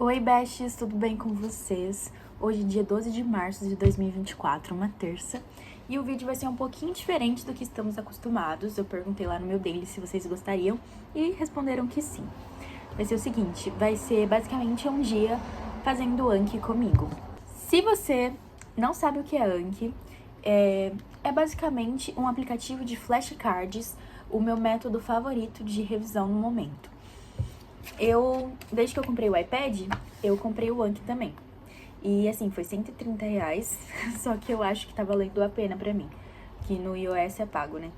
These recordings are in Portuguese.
Oi, besties, tudo bem com vocês? Hoje é dia 12 de março de 2024, uma terça, e o vídeo vai ser um pouquinho diferente do que estamos acostumados. Eu perguntei lá no meu daily se vocês gostariam e responderam que sim. Vai ser o seguinte, vai ser basicamente um dia fazendo Anki comigo. Se você não sabe o que é Anki, é basicamente um aplicativo de flashcards, o meu método favorito de revisão no momento. Desde que eu comprei o iPad, eu comprei o Anki também. E assim, foi R$130, só que eu acho que tá valendo a pena pra mim, que no iOS é pago, né?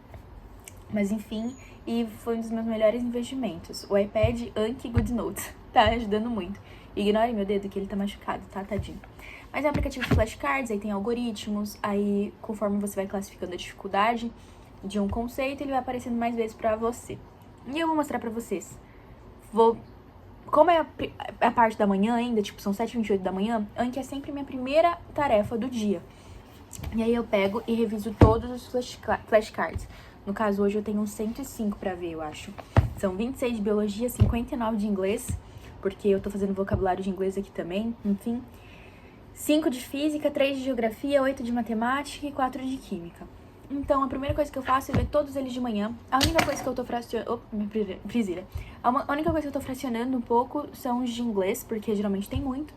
Mas enfim, e foi um dos meus melhores investimentos. O iPad Anki GoodNotes tá ajudando muito. Ignore meu dedo que ele tá machucado, tá, tadinho? Mas é um aplicativo de flashcards, aí tem algoritmos, aí conforme você vai classificando a dificuldade de um conceito, ele vai aparecendo mais vezes pra você. E eu vou mostrar pra vocês. Como é a parte da manhã ainda, tipo, são 7h28 da manhã, Anki é sempre minha primeira tarefa do dia. E aí eu pego e reviso todos os flashcards. No caso, hoje eu tenho uns 105 pra ver, eu acho. São 26 de biologia, 59 de inglês, porque eu tô fazendo vocabulário de inglês aqui também, enfim. 5 de física, 3 de geografia, 8 de matemática e 4 de química. Então, a primeira coisa que eu faço é ver todos eles de manhã. A única coisa que eu tô fracionando... Opa, minha frisilha. A única coisa que eu tô fracionando um pouco são os de inglês, porque geralmente tem muito.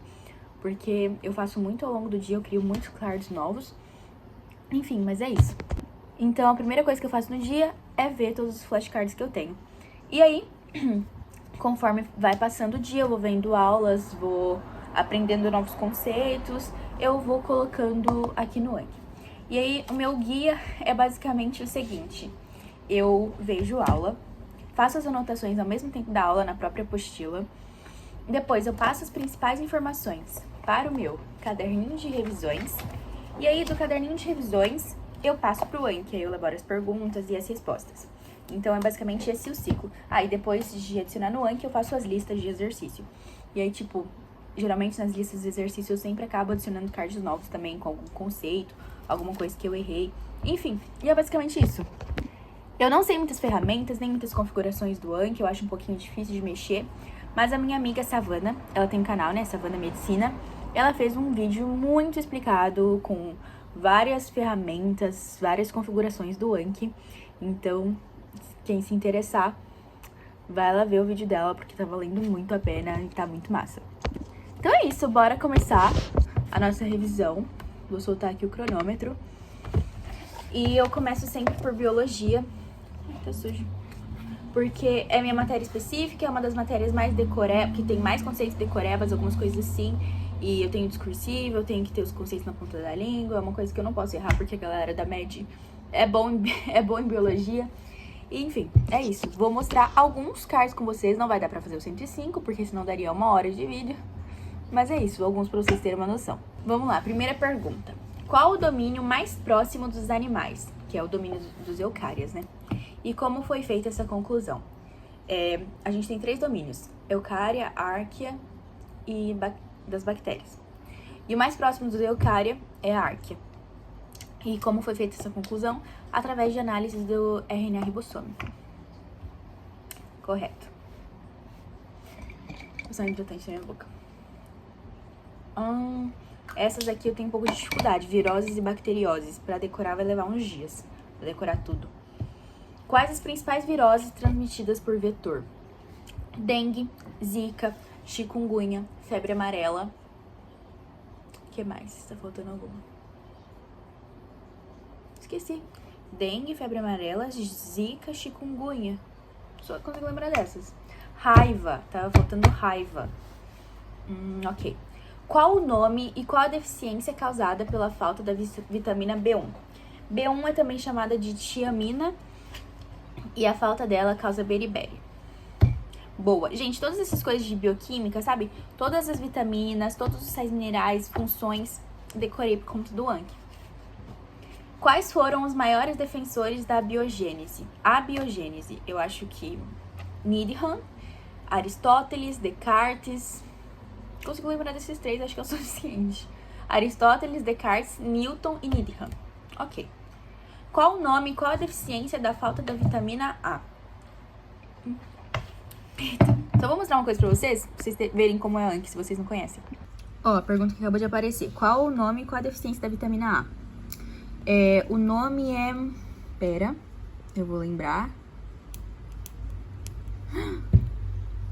Porque eu faço muito ao longo do dia, eu crio muitos cards novos. Enfim, mas é isso. Então, a primeira coisa que eu faço no dia é ver todos os flashcards que eu tenho. E aí, conforme vai passando o dia, eu vou vendo aulas, vou aprendendo novos conceitos, eu vou colocando aqui no Anki. E aí, o meu guia é basicamente o seguinte: eu vejo aula, faço as anotações ao mesmo tempo da aula na própria apostila, depois eu passo as principais informações para o meu caderninho de revisões, e aí do caderninho de revisões eu passo para o Anki, aí eu elaboro as perguntas e as respostas. Então é basicamente esse o ciclo. Aí depois de adicionar no Anki eu faço as listas de exercício. E aí tipo, geralmente nas listas de exercício eu sempre acabo adicionando cards novos também, com algum conceito, alguma coisa que eu errei. Enfim, e é basicamente isso. Eu não sei muitas ferramentas, nem muitas configurações do Anki, eu acho um pouquinho difícil de mexer. Mas a minha amiga Savana, ela tem um canal, né, Savana Medicina, ela fez um vídeo muito explicado com várias ferramentas, várias configurações do Anki. Então, quem se interessar, vai lá ver o vídeo dela, porque tá valendo muito a pena e tá muito massa. Então é isso, bora começar a nossa revisão. Vou soltar aqui o cronômetro. E eu começo sempre por biologia. Ai, tá sujo. Porque é minha matéria específica, é uma das matérias mais decorebas, que tem mais conceitos decorebas, algumas coisas assim. E eu tenho discursivo, eu tenho que ter os conceitos na ponta da língua, é uma coisa que eu não posso errar, porque a galera da MED é bom em biologia. E, enfim, é isso. Vou mostrar alguns cards com vocês, não vai dar pra fazer o 105, porque senão daria 1 hora de vídeo. Mas é isso, alguns pra vocês terem uma noção. Vamos lá, primeira pergunta. Qual o domínio mais próximo dos animais? Que é o domínio dos eucárias, né? E como foi feita essa conclusão? A gente tem 3 domínios: eucária, árquea e das bactérias. E o mais próximo do eucária é a árquea. E como foi feita essa conclusão? Através de análise do RNA ribossômico. Correto. Vou usar um hidratante na minha boca. Essas aqui eu tenho um pouco de dificuldade. Viroses e bacterioses. Pra decorar vai levar uns dias. Pra decorar tudo. Quais as principais viroses transmitidas por vetor? Dengue, zika, chikungunya, febre amarela. O que mais? Tá faltando alguma? Esqueci. Dengue, febre amarela, zika, chikungunya. Só consigo lembrar dessas. Raiva. Tava faltando raiva. Ok. Qual o nome e qual a deficiência causada pela falta da vitamina B1? B1 é também chamada de tiamina e a falta dela causa beriberi. Boa. Gente, todas essas coisas de bioquímica, sabe? Todas as vitaminas, todos os sais minerais, funções, decorei por conta do Anki. Quais foram os maiores defensores da biogênese? A biogênese, eu acho que Needham, Aristóteles, Descartes. Consigo lembrar desses 3, acho que é o suficiente. Aristóteles, Descartes, Newton e Needham. Ok. Qual o nome e qual a deficiência da falta da vitamina A? Eita. Só vou mostrar uma coisa pra vocês verem como é antes, se vocês não conhecem. Ó, a pergunta que acabou de aparecer. Qual o nome e qual a deficiência da vitamina A? O nome é... Pera, eu vou lembrar.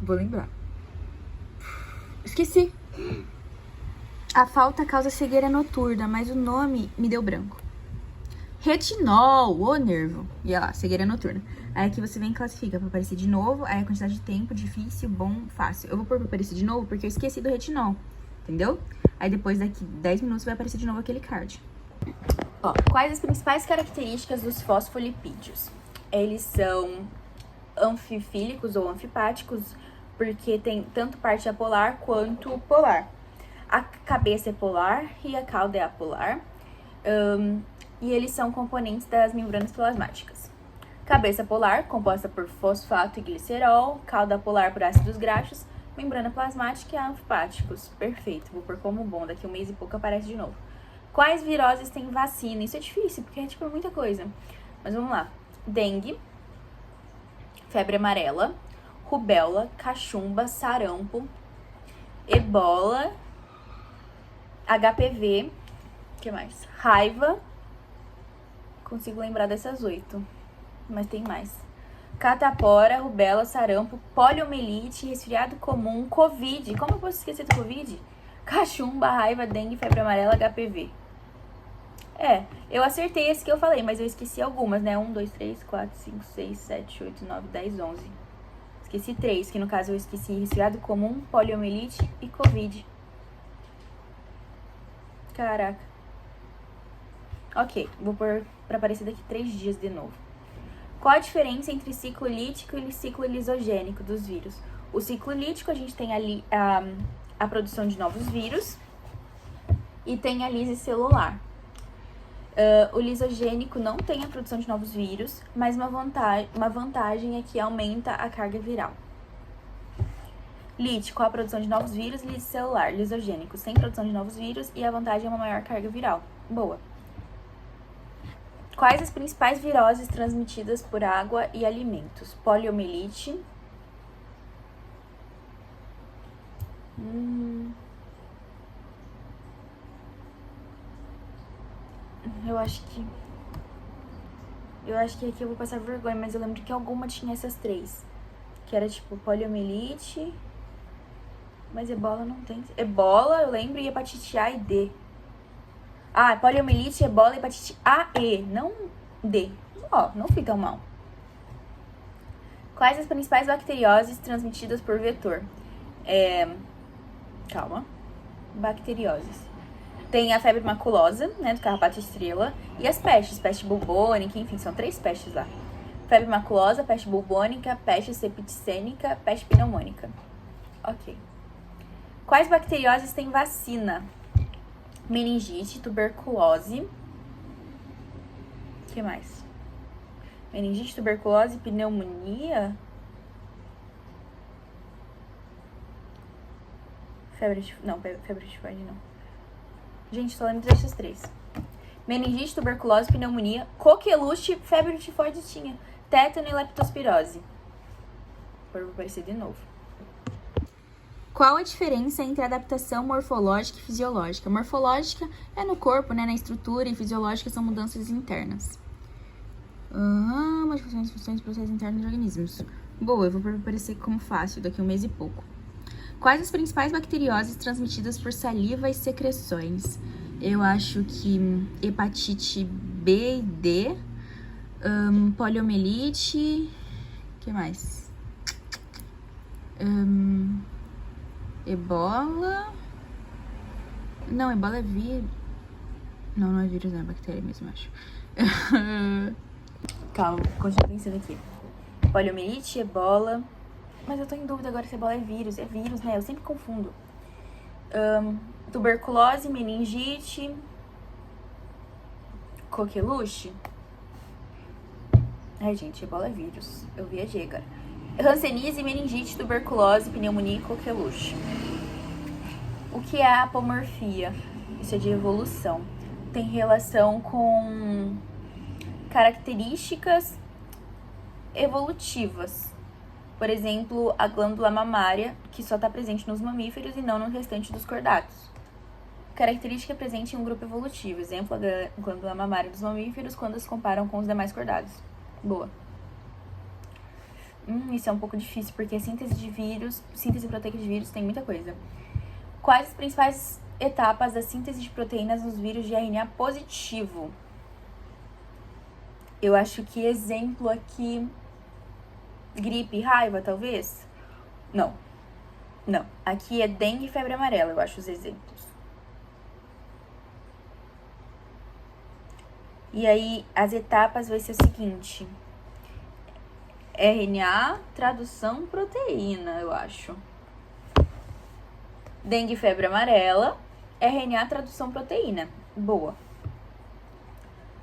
Vou lembrar. Esqueci. A falta causa cegueira noturna, mas o nome me deu branco. Retinol, ô nervo. E olha lá, cegueira noturna. Aí aqui você vem e classifica pra aparecer de novo. Aí a quantidade de tempo, difícil, bom, fácil. Eu vou pôr pra aparecer de novo porque eu esqueci do retinol. Entendeu? Aí depois daqui 10 minutos vai aparecer de novo aquele card. Ó, quais as principais características dos fosfolipídios? Eles são anfifílicos ou anfipáticos, porque tem tanto parte apolar quanto polar. A cabeça é polar e a cauda é apolar. E eles são componentes das membranas plasmáticas. Cabeça polar, composta por fosfato e glicerol. Cauda polar por ácidos graxos. Membrana plasmática e anfipáticos. Perfeito, vou pôr como bom, daqui 1 mês e pouco aparece de novo. Quais viroses têm vacina? Isso é difícil, porque é tipo muita coisa. Mas vamos lá. Dengue, febre amarela, rubéola, cachumba, sarampo, ebola, HPV, o que mais? Raiva, consigo lembrar dessas 8, mas tem mais. Catapora, rubéola, sarampo, poliomielite, resfriado comum, Covid. Como eu posso esquecer do Covid? Cachumba, raiva, dengue, febre amarela, HPV. Eu acertei esse que eu falei, mas eu esqueci algumas, né? 1, 2, 3, 4, 5, 6, 7, 8, 9, 10, 11. Esqueci 3, que no caso eu esqueci resfriado comum, poliomielite e Covid. Caraca. Ok, vou pôr pra aparecer daqui 3 dias de novo. Qual a diferença entre ciclo lítico e ciclo lisogênico dos vírus? O ciclo lítico, a gente tem ali a produção de novos vírus e tem a lise celular. O lisogênico não tem a produção de novos vírus, mas uma vantagem é que aumenta a carga viral. Lítico, a produção de novos vírus, lise celular. Lisogênico, sem produção de novos vírus e a vantagem é uma maior carga viral. Boa. Quais as principais viroses transmitidas por água e alimentos? Poliomielite. Eu acho que aqui eu vou passar vergonha, mas eu lembro que alguma tinha essas 3. Que era tipo poliomielite. Mas ebola não tem. Ebola, eu lembro, e hepatite A e D. Poliomielite, ebola, hepatite A e, não D. Não fui tão mal. Quais as principais bacterioses transmitidas por vetor? Calma. Bacterioses. Tem a febre maculosa, né, do carrapato estrela, e as pestes, peste bubônica, enfim, são 3 pestes lá. Febre maculosa, peste bubônica, peste septicênica, peste pneumônica. Ok. Quais bacterioses têm vacina? Meningite, tuberculose. O que mais? Meningite, tuberculose, pneumonia. Febre tifoide não. Gente, só lembro dessas 3. Meningite, tuberculose, pneumonia, coqueluche, febre tifoide tinha. Tétano e leptospirose. Vou aparecer de novo. Qual a diferença entre adaptação morfológica e fisiológica? Morfológica é no corpo, né, na estrutura, e fisiológica são mudanças internas. Modificações e funções dos processos internos dos organismos. Boa, eu vou aparecer como fácil daqui 1 mês e pouco. Quais as principais bacterioses transmitidas por saliva e secreções? Eu acho que hepatite B e D, poliomielite, o que mais? Ebola. Não, ebola é vírus. Não é vírus, não é bactéria mesmo, eu acho. Calma, continua pensando aqui. Poliomielite, ebola. Mas eu tô em dúvida agora se ebola é vírus. É vírus, né? Eu sempre confundo. Tuberculose, meningite, coqueluche. Gente, ebola é vírus. Eu viajei agora. Hanseníase, meningite, tuberculose, pneumonia e coqueluche. O que é a apomorfia? Isso é de evolução. Tem relação com características evolutivas. Por exemplo, a glândula mamária, que só está presente nos mamíferos e não no restante dos cordados. Característica presente em um grupo evolutivo. Exemplo, a glândula mamária dos mamíferos quando se comparam com os demais cordados. Boa. Isso é um pouco difícil, porque a síntese proteica de vírus tem muita coisa. Quais as principais etapas da síntese de proteínas nos vírus de RNA positivo? Eu acho que exemplo aqui, gripe e raiva, talvez? Não. Aqui é dengue e febre amarela, eu acho os exemplos. E aí, as etapas vai ser o seguinte: RNA, tradução, proteína, eu acho. Dengue e febre amarela, RNA, tradução, proteína. Boa.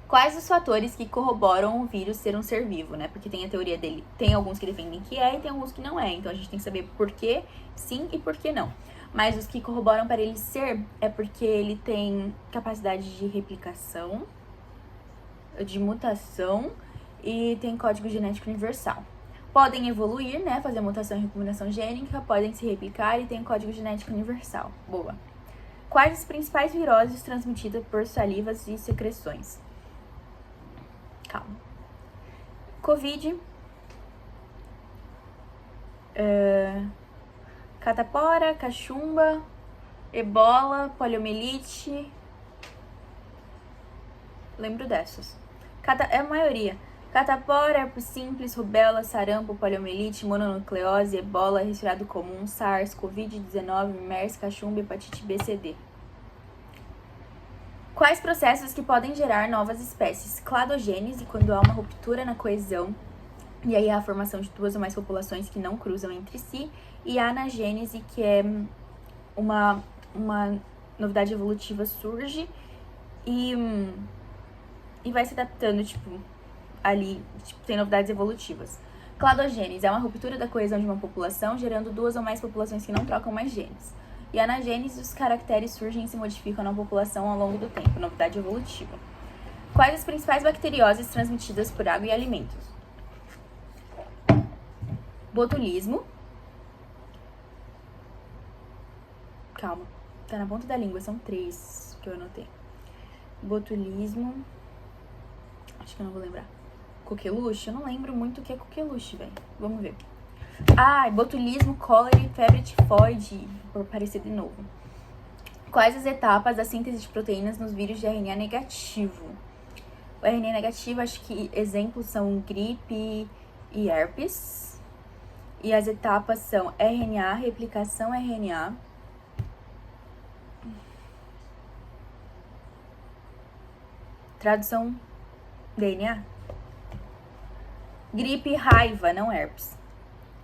Quais os fatores que corroboram o vírus ser um ser vivo, né? Porque tem a teoria dele. Tem alguns que defendem que é e tem alguns que não é. Então, a gente tem que saber por que sim e por que não. Mas os que corroboram para ele ser é porque ele tem capacidade de replicação, de mutação e tem código genético universal. Podem evoluir, né? Fazer mutação e recombinação gênica, podem se replicar e tem código genético universal. Boa. Quais as principais viroses transmitidas por salivas e secreções? Calma. Covid, catapora, cachumba, ebola, poliomielite. Lembro dessas. É a maioria. Catapora, herpes simples, rubéola, sarampo, poliomielite, mononucleose, ebola, resfriado comum, SARS, Covid-19, MERS, cachumba, hepatite B, C, D. Quais processos que podem gerar novas espécies? Cladogênese, quando há uma ruptura na coesão, e aí há a formação de duas ou mais populações que não cruzam entre si, e a anagênese, que é uma novidade evolutiva surge e vai se adaptando, ali, tem novidades evolutivas. Cladogênese é uma ruptura da coesão de uma população, gerando duas ou mais populações que não trocam mais genes. E anagênese, os caracteres surgem e se modificam na população ao longo do tempo, novidade evolutiva. Quais as principais bacterioses transmitidas por água e alimentos? Botulismo. Calma, tá na ponta da língua, são 3 que eu anotei. Botulismo. Acho que eu não vou lembrar. Coqueluche? Eu não lembro muito o que é coqueluche, velho. Vamos ver. Botulismo, cólera e febre tifoide, por parecer de novo. Quais as etapas da síntese de proteínas nos vírus de RNA negativo? O RNA negativo, acho que exemplos são gripe e herpes. E as etapas são RNA, replicação RNA, tradução DNA. Gripe e raiva, não herpes.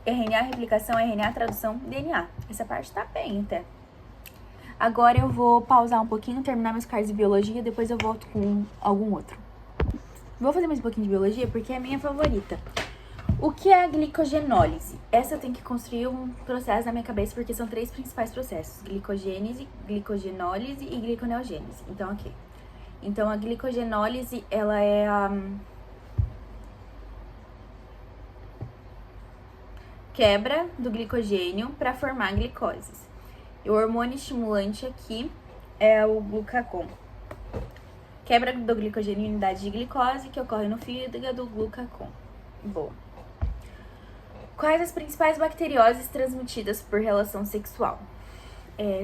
RNA, replicação, RNA, tradução, DNA. Essa parte tá bem até. Agora eu vou pausar um pouquinho, terminar meus cards de biologia, depois eu volto com algum outro. Vou fazer mais um pouquinho de biologia porque é a minha favorita. O que é a glicogenólise? Essa eu tenho que construir um processo na minha cabeça porque são 3 principais processos. Glicogênese, glicogenólise e gliconeogênese. Então, ok. Então, a glicogenólise, ela é a quebra do glicogênio para formar glicoses. E o hormônio estimulante aqui é o glucagon. Quebra do glicogênio em unidade de glicose que ocorre no fígado, glucagon. Boa. Quais as principais bacterioses transmitidas por relação sexual?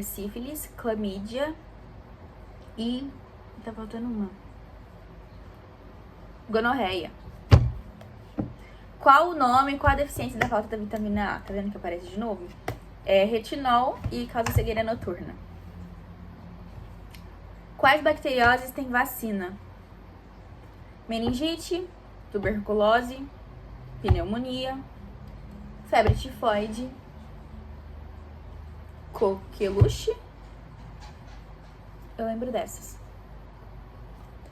Sífilis, clamídia e... tá faltando uma. Gonorreia. Qual o nome, qual a deficiência da falta da vitamina A? Tá vendo que aparece de novo? Retinol e causa cegueira noturna. Quais bacterioses têm vacina? Meningite, tuberculose, pneumonia, febre tifoide, coqueluche. Eu lembro dessas.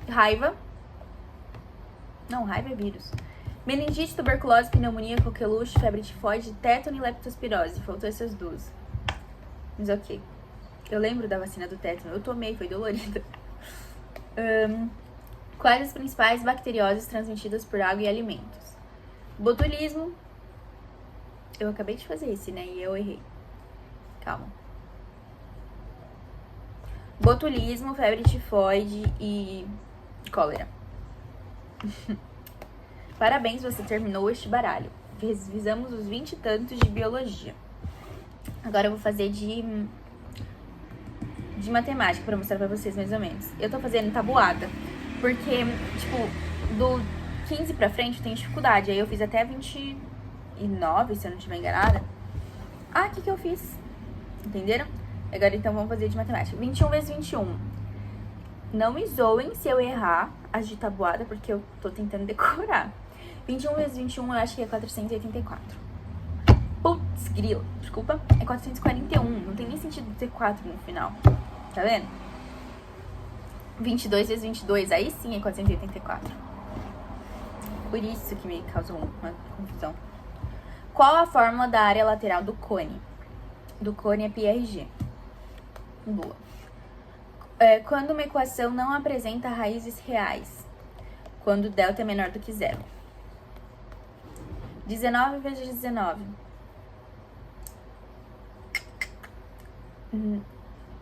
Raiva. Não, raiva é vírus. Meningite, tuberculose, pneumonia, coqueluche, febre tifoide, tétano e leptospirose. Faltou essas duas. Mas ok. Eu lembro da vacina do tétano. Eu tomei, foi dolorida. Quais as principais bacterioses transmitidas por água e alimentos? Botulismo, Eu acabei de fazer esse, né? E eu errei. Calma. Botulismo, febre tifoide e cólera. Parabéns, você terminou este baralho. Revisamos os 20 e tantos de biologia. Agora eu vou fazer de matemática pra mostrar pra vocês mais ou menos. Eu tô fazendo tabuada, porque, tipo, do 15 pra frente tem dificuldade. Aí eu fiz até 29, se eu não estiver enganada. Ah, o que eu fiz? Entenderam? Agora então vamos fazer de matemática. 21 vezes 21. Não me zoem se eu errar as de tabuada, porque eu tô tentando decorar. 21 vezes 21 eu acho que é 484. Putz, grilo. Desculpa. É 441. Não tem nem sentido ter 4 no final. Tá vendo? 22 vezes 22. Aí sim é 484. Por isso que me causou uma confusão. Qual a fórmula da área lateral do cone? Do cone é πr/g. Boa. Quando uma equação não apresenta raízes reais. Quando delta é menor do que zero. 19 vezes 19.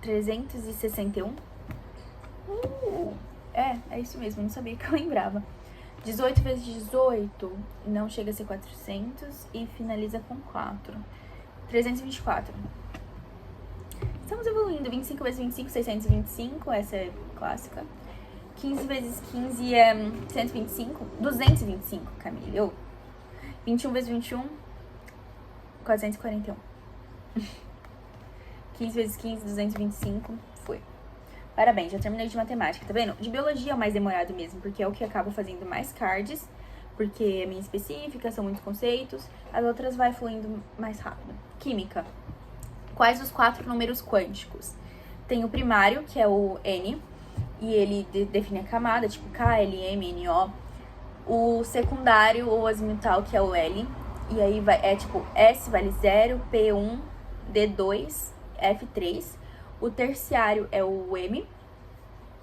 361. É isso mesmo, não sabia que eu lembrava. 18 vezes 18 não chega a ser 400 e finaliza com 4. 324. Estamos evoluindo. 25 vezes 25, 625. Essa é clássica. 15 vezes 15 é 125. 225, Camille. 21 vezes 21, 441. 15 vezes 15, 225. Foi. Parabéns, já terminei de matemática, tá vendo? De biologia é o mais demorado mesmo, porque é o que acaba fazendo mais cards, porque é minha específica, são muitos conceitos. As outras vai fluindo mais rápido. Química. Quais os 4 números quânticos? Tem o primário, que é o N, e ele define a camada, tipo K, L, M, N, O. O secundário, ou azimutal, que é o L, e aí é tipo S vale 0, P1, D2, F3. O terciário é o M,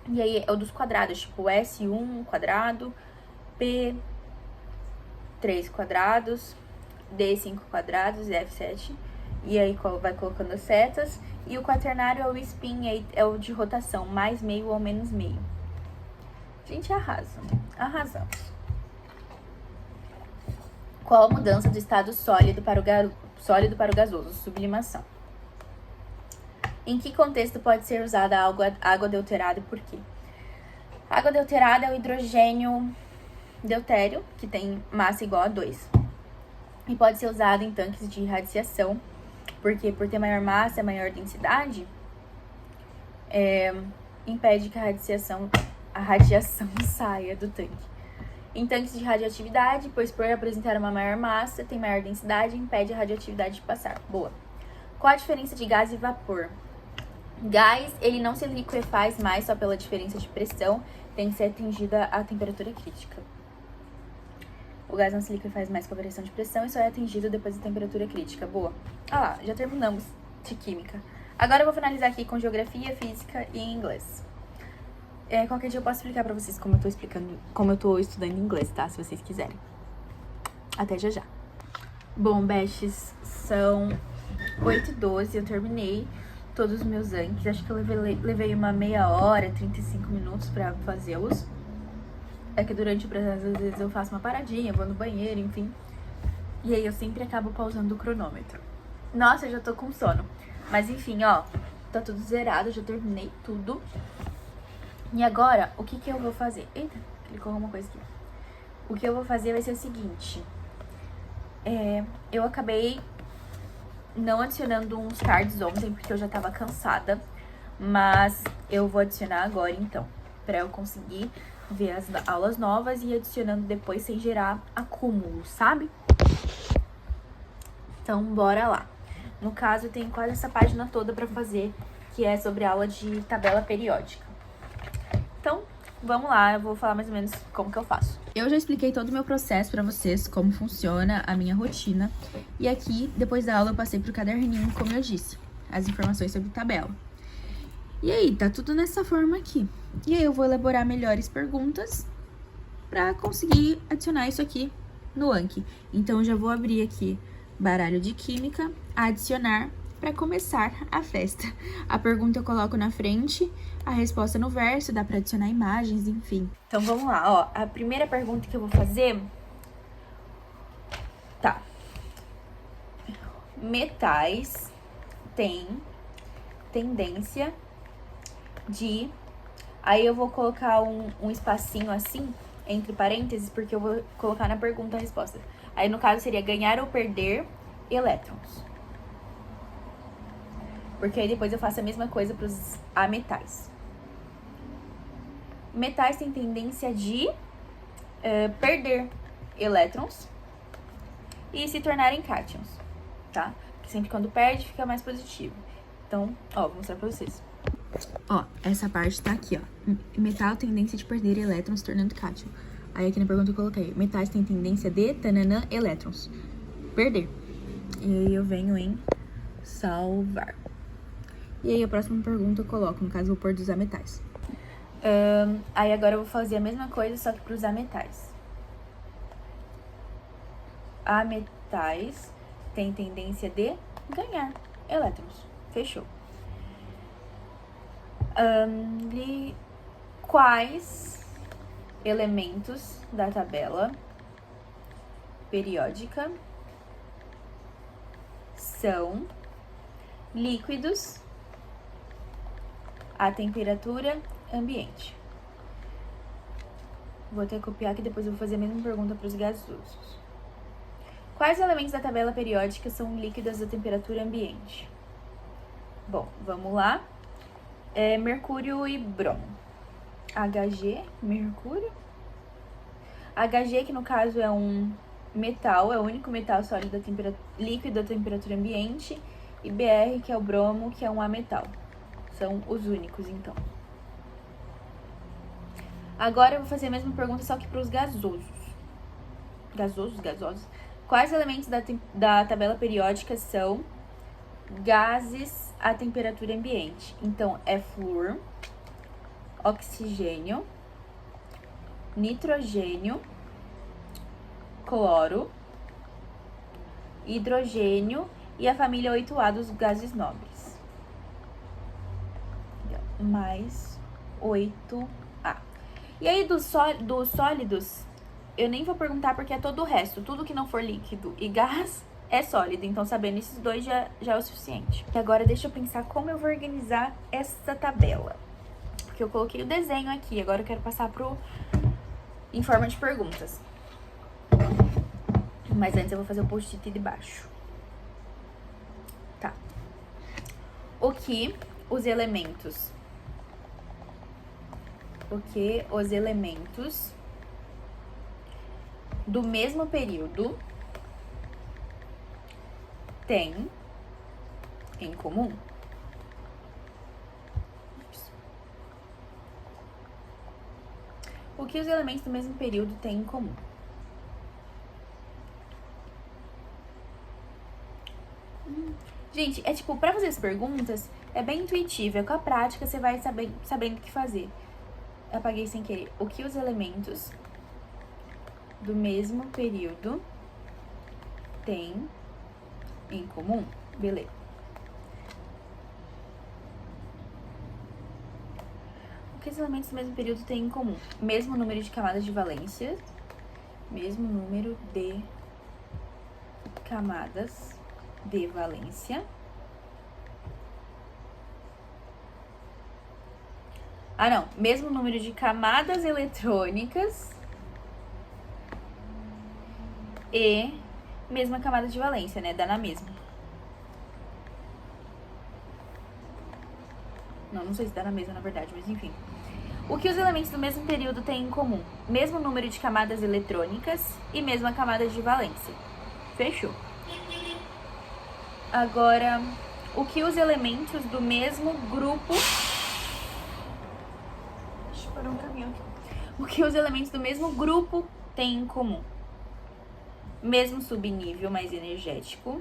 e aí é o dos quadrados, tipo S1 quadrado, P3 quadrados, D5 quadrados, F7. E aí vai colocando as setas. E o quaternário é o spin, é o de rotação, mais meio ou menos meio. Gente, arrasamos. Qual a mudança do estado sólido para o gasoso? Sublimação. Em que contexto pode ser usada a água deuterada e por quê? A água deuterada é o hidrogênio deutério, que tem massa igual a 2. E pode ser usado em tanques de radiação, porque por ter maior massa, maior densidade, impede que a radiação saia do tanque. Em tanques de radioatividade, pois por apresentar uma maior massa, tem maior densidade e impede a radioatividade de passar. Boa. Qual a diferença de gás e vapor? Gás, ele não se liquefaz mais só pela diferença de pressão, tem que ser atingida a temperatura crítica. O gás não se liquefaz mais com a variação de pressão e só é atingido depois da temperatura crítica. Boa. Já terminamos de química. Agora eu vou finalizar aqui com geografia, física e inglês. Qualquer dia eu posso explicar pra vocês como eu tô estudando inglês, tá? Se vocês quiserem. Até já. Bom, besties, são 8h12, eu terminei todos os meus anques. Acho que eu levei uma meia hora, 35 minutos pra fazê-los. É que durante o processo, às vezes eu faço uma paradinha, vou no banheiro, enfim. E aí eu sempre acabo pausando o cronômetro. Nossa, eu já tô com sono. Mas enfim, tá tudo zerado, já terminei tudo. E agora, o que eu vou fazer? Eita, clicou alguma coisa aqui. O que eu vou fazer vai ser o seguinte. Eu acabei não adicionando uns cards ontem, porque eu já tava cansada. Mas eu vou adicionar agora, então. Pra eu conseguir ver as aulas novas e ir adicionando depois sem gerar acúmulo, sabe? Então, bora lá. No caso, eu tenho quase essa página toda pra fazer, que é sobre a aula de tabela periódica. Então, vamos lá, eu vou falar mais ou menos como que eu faço. Eu já expliquei todo o meu processo pra vocês, como funciona a minha rotina. E aqui, depois da aula, eu passei pro caderninho, como eu disse, as informações sobre tabela. E aí, tá tudo nessa forma aqui. E aí, eu vou elaborar melhores perguntas pra conseguir adicionar isso aqui no Anki. Então, eu já vou abrir aqui baralho de química, adicionar para começar a festa. A pergunta eu coloco na frente, a resposta no verso, dá para adicionar imagens, enfim. Então vamos lá, ó. A primeira pergunta que eu vou fazer... Tá. Metais têm tendência de... Aí eu vou colocar um espacinho assim, entre parênteses, porque eu vou colocar na pergunta a resposta. Aí, no caso, seria ganhar ou perder elétrons. Porque aí depois eu faço a mesma coisa para os ametais. Metais têm tendência de perder elétrons e se tornarem cátions, tá? Porque sempre quando perde, fica mais positivo. Então, ó, vou mostrar pra vocês. Ó, essa parte tá aqui, ó. Metal tem tendência de perder elétrons, se tornando cátion. Aí aqui na pergunta eu coloquei, metais têm tendência de tananã elétrons. Perder. E aí eu venho em salvar. E aí a próxima pergunta eu coloco, no caso, vou pôr dos ametais. Aí agora eu vou fazer a mesma coisa, só que para os ametais. Ametais têm tendência de ganhar elétrons. Fechou. Quais elementos da tabela periódica são líquidos a temperatura ambiente? Vou até copiar aqui, depois eu vou fazer a mesma pergunta para os gasosos. Quais elementos da tabela periódica são líquidos a temperatura ambiente? Bom, vamos lá. Mercúrio e bromo. Hg, mercúrio. Hg, que no caso é um metal, é o único metal sólido líquido a temperatura ambiente. E Br, que é o bromo, que é um ametal. São os únicos, então. Agora eu vou fazer a mesma pergunta, só que para os gasosos. Gasosos. Quais elementos da tabela periódica são gases a temperatura ambiente? Então, é flúor, oxigênio, nitrogênio, cloro, hidrogênio e a família 8A dos gases nobres. Mais 8A. E aí, dos sólidos, eu nem vou perguntar porque é todo o resto. Tudo que não for líquido e gás é sólido. Então, sabendo esses dois já é o suficiente. E agora, deixa eu pensar como eu vou organizar essa tabela. Porque eu coloquei o desenho aqui. Agora eu quero passar em forma de perguntas. Mas antes eu vou fazer o post-it de baixo. Tá. O que os elementos do mesmo período têm em comum? O que os elementos do mesmo período têm em comum? Gente, é tipo, pra fazer as perguntas, é bem intuitivo. É com a prática você vai sabendo o que fazer. Eu apaguei sem querer. O que os elementos do mesmo período têm em comum? Beleza. O que os elementos do mesmo período têm em comum? Mesmo número de camadas de valência. Mesmo número de camadas de valência. Ah, não. Mesmo número de camadas eletrônicas e mesma camada de valência, né? Dá na mesma. Não sei se dá na mesma, na verdade, mas enfim. O que os elementos do mesmo período têm em comum? Mesmo número de camadas eletrônicas e mesma camada de valência. Fechou. Agora, o que os elementos do mesmo grupo... Deixa eu parar um caminhão aqui. O que os elementos do mesmo grupo têm em comum? Mesmo subnível mais energético.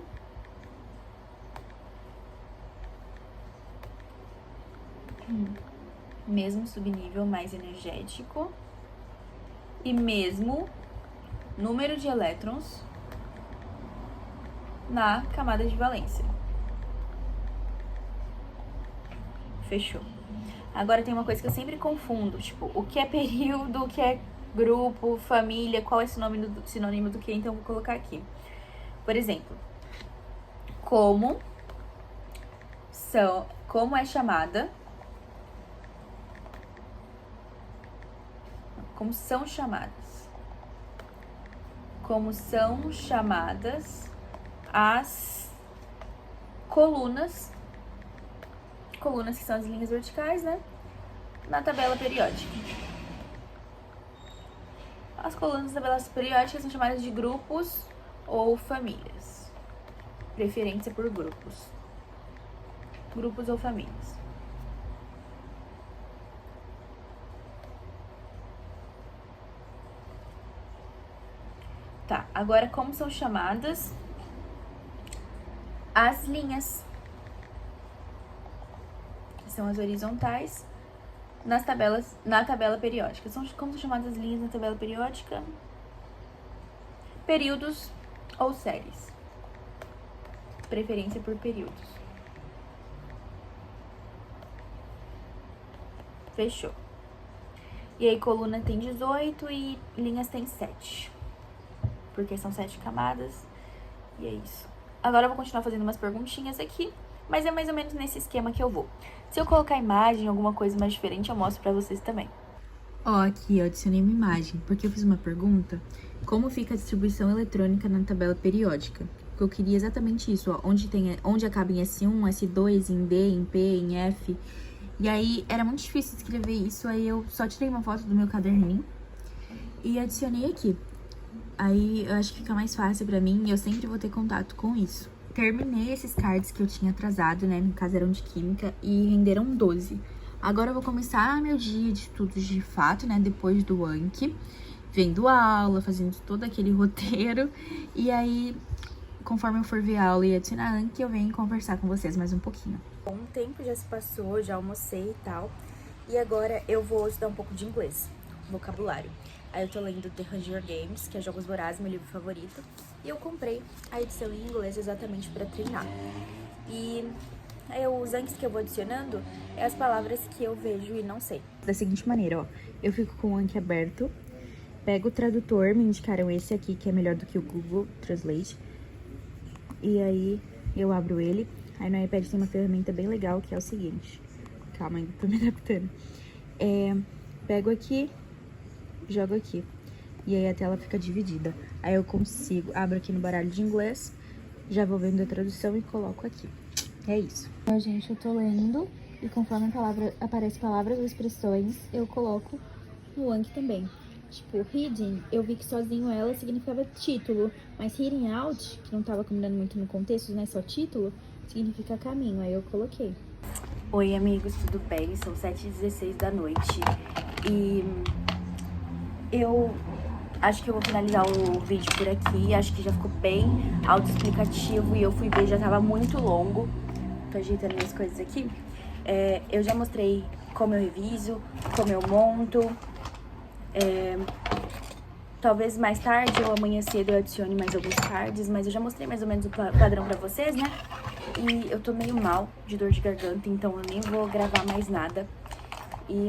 Mesmo subnível mais energético. E mesmo número de elétrons na camada de valência. Fechou. Agora tem uma coisa que eu sempre confundo, tipo, o que é período, o que é grupo, família, qual é sinônimo do que, então eu vou colocar aqui. Por exemplo, como é chamada, como são chamadas as colunas que são as linhas verticais, né, na tabela periódica. As colunas da tabela periódica são chamadas de grupos ou famílias. Preferência por grupos ou famílias. Tá, agora como são chamadas as linhas, que são as horizontais, na tabela periódica. Como são chamadas as linhas na tabela periódica? Períodos ou séries. Preferência por períodos. Fechou. E aí, coluna tem 18 e linhas tem 7. Porque são 7 camadas. E é isso. Agora eu vou continuar fazendo umas perguntinhas aqui, mas é mais ou menos nesse esquema que eu vou. Se eu colocar imagem, alguma coisa mais diferente, eu mostro pra vocês também. Ó, aqui eu adicionei uma imagem, porque eu fiz uma pergunta. Como fica a distribuição eletrônica na tabela periódica? Porque eu queria exatamente isso, ó. Onde acaba em S1, S2, em D, em P, em F. E aí, era muito difícil escrever isso, aí eu só tirei uma foto do meu caderninho e adicionei aqui. Aí, eu acho que fica mais fácil pra mim e eu sempre vou ter contato com isso. Terminei esses cards que eu tinha atrasado, né, no caso eram de química, e renderam 12. Agora eu vou começar meu dia de estudos de fato, né, depois do Anki, vendo aula, fazendo todo aquele roteiro, e aí, conforme eu for ver a aula e adicionar Anki, eu venho conversar com vocês mais um pouquinho. Bom, um tempo já se passou, já almocei e tal, e agora eu vou estudar um pouco de inglês, vocabulário. Aí eu tô lendo The Hunger Games, que é Jogos Vorazes, meu livro favorito, e eu comprei a edição em inglês exatamente pra treinar. E aí os Anki que eu vou adicionando é as palavras que eu vejo e não sei. Da seguinte maneira, ó, eu fico com o Anki aberto, pego o tradutor, me indicaram esse aqui, que é melhor do que o Google Translate, e aí eu abro ele. Aí no iPad tem uma ferramenta bem legal, que é o seguinte, calma, ainda tô me adaptando. Pego aqui, jogo aqui, e aí a tela fica dividida. Aí eu abro aqui no baralho de inglês, já vou vendo a tradução e coloco aqui. É isso. Então, gente, eu tô lendo, e conforme aparece palavras ou expressões, eu coloco no Anki também. Tipo, reading, eu vi que sozinho ela significava título, mas heading out, que não tava combinando muito no contexto, né, só título, significa caminho, aí eu coloquei. Oi, amigos, tudo bem? São 7h16 da noite e eu acho que eu vou finalizar o vídeo por aqui. Acho que já ficou bem autoexplicativo e eu fui ver, já tava muito longo. Tô ajeitando minhas coisas aqui. Eu já mostrei como eu reviso, como eu monto. Talvez mais tarde ou amanhã cedo eu adicione mais alguns cards, mas eu já mostrei mais ou menos o padrão pra vocês, né? E eu tô meio mal de dor de garganta, então eu nem vou gravar mais nada.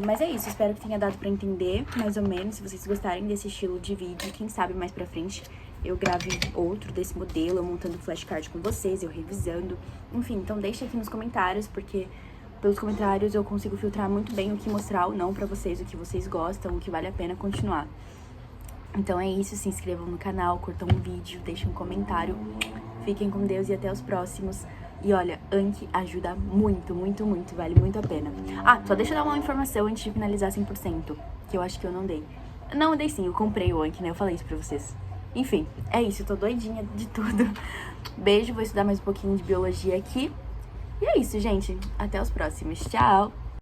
Mas é isso, espero que tenha dado pra entender, mais ou menos. Se vocês gostarem desse estilo de vídeo, quem sabe mais pra frente eu grave outro desse modelo, eu montando flashcard com vocês, eu revisando. Enfim, então deixa aqui nos comentários, porque pelos comentários eu consigo filtrar muito bem o que mostrar ou não pra vocês, o que vocês gostam, o que vale a pena continuar. Então é isso, se inscrevam no canal, curtam o vídeo, deixem um comentário. Fiquem com Deus e até os próximos. E olha, Anki ajuda muito, muito, muito, vale muito a pena. Ah, só deixa eu dar uma informação antes de finalizar 100%, que eu acho que eu não dei. Não, eu dei sim, eu comprei o Anki, né? Eu falei isso pra vocês. Enfim, é isso, eu tô doidinha de tudo. Beijo, vou estudar mais um pouquinho de biologia aqui. E é isso, gente. Até os próximos. Tchau!